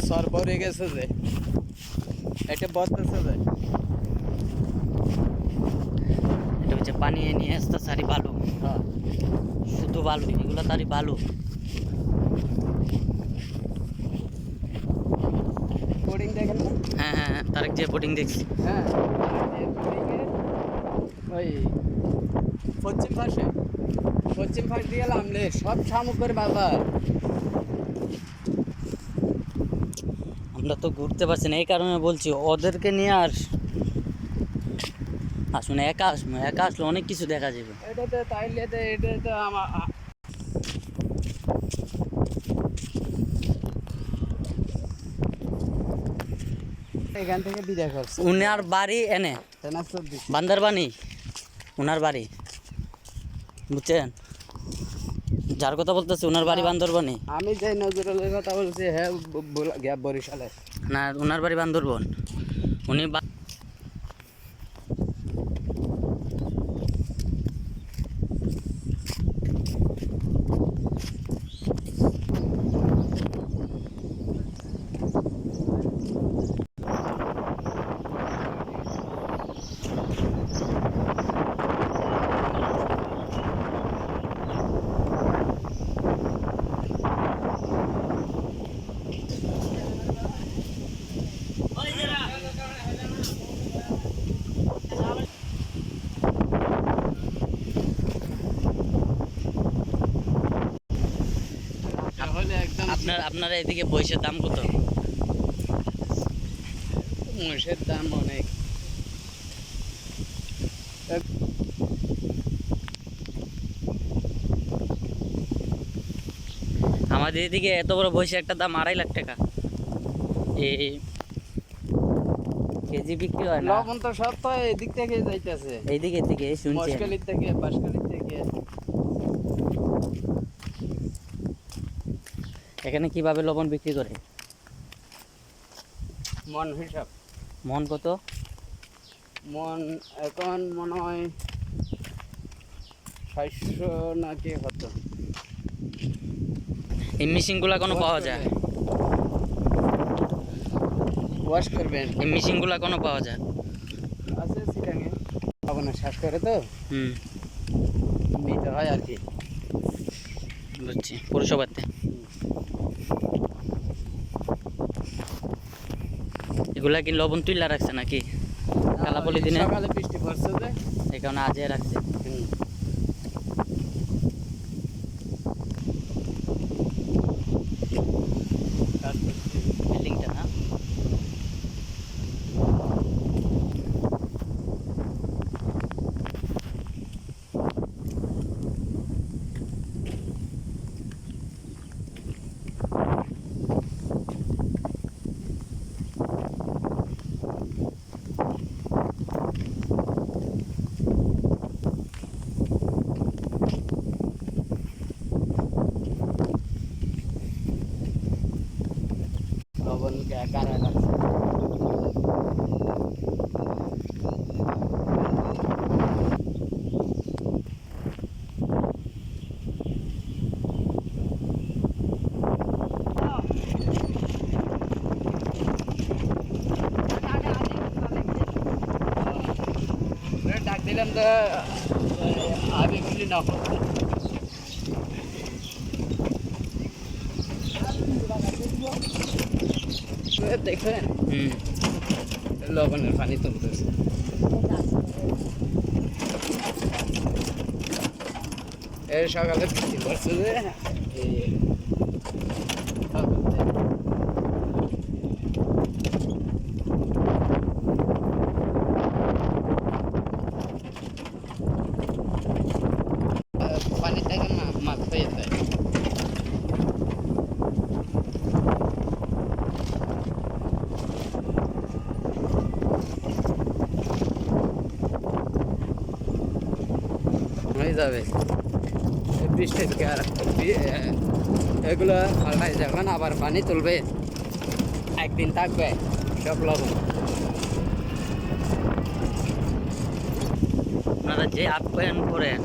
সর ভরে গেছে যে এটা বলতেছে যে এটা হচ্ছে পানি নিয়ে আসতে সারি বালু, হ্যাঁ শুধু বালু, এগুলো তারই বালু। বোর্ডিং দেখেন না? হ্যাঁ হ্যাঁ হ্যাঁ, তার যে বোটিং দেখছি। হ্যাঁ ওই পশ্চিম পাশ দিয়ে নামলে সব শামুক করে বাজার। আমরা তো ঘুরতে পারছি না, এই কারণে বলছি ওদেরকে নিয়ে আসুন, একা আসলে অনেক কিছু দেখা যাবে। এটাতে তাইলে তো এটাতে আমার এখান থেকে বিদায় করছে। উনার বাড়ি এনে বান্দরবানি, উনার বাড়ি, বুঝছেন যার কথা বলতেছে, উনার বাড়ি বান্দরবানি আমি যে নজরুলের কথা বলছি হ্যাঁ বরিশালে। না, উনার বাড়ি বান্দরবন। উনি তাহলে একদম আপনারা এদিকে বইসের দাম কত? মোষের দাম অনেক। আমাদের এদিকে এত বড় বইসের একটা দাম 2.5 লাখ টাকা। এই কেজি বিক্রি হয় না। লবণ তো সব তো এদিক থেকে যাইতেছে, এইদিকে থেকে শুনছি। মশকালির থেকে বাঁশকালির থেকে। এখানে কিভাবে লবণ বিক্রি করে? মন হিসাব। মন কত? মন এখন মনে হয় 600 নাকি কত। এই মেশিনগুলা কোনো পাওয়া যায়? ওয়াশ করবেন এই মেশিনগুলা কোনো পাওয়া যায়? আছে সিটাঙে, পাবনা শ্বাস করে তো নিতে হয় আর কি। বুঝছি, পৌরসভাতে। এগুলা কি লবণ তুইলা রাখছে নাকি কালা পলিথিনে? সকালে বৃষ্টি পড়ছে যে এই কারণে আজে রাখছে। বিল্ডিংটা না? লবণ কারা রাখছে। ডাক দিলাম তো আগে গুলি না দেখেন লবণের পানি তুলতেছে। এই সকালে বৃষ্টি পড়ছে যে পানি থেকে মাছ পেয়ে যায়। হয়ে যাবে বৃষ্টি থেকে আর এগুলো পাল্টাই যাবেন, আবার পানি তুলবে, একদিন থাকবে সব লবণ। আপনারা যে আপ্যায়ন করেন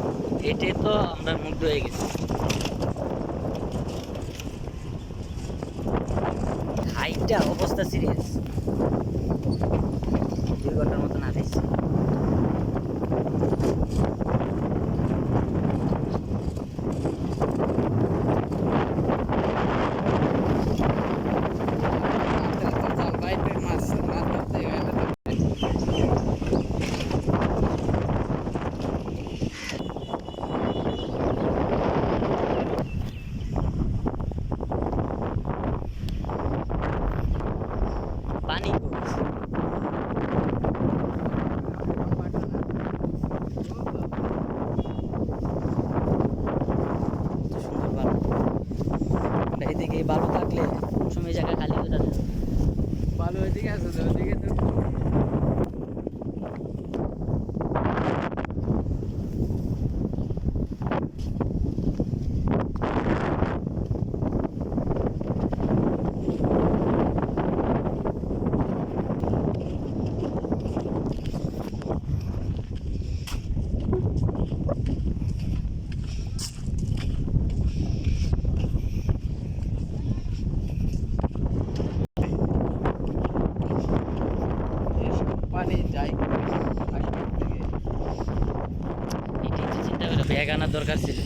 এটাই তো আমরা মুগ্ধ হয়ে গেছি। খাই এইটা অবস্থা সিরিয়াস। 2 ঘন্টার মতন হাঁটাইছি। চাল বাইতে মাছ মাছ ধরতে এটা তো পানি কই? কত সুন্দর বালু। এইদিকে এই বালু থাকলে সময় জায়গা খালি হয়ে যাবে। ভালো ওইদিকে আছে তো ওইদিকে তো পানি যায় এটাই তো চিন্তা করে ব্যাগ আনার দরকার ছিল।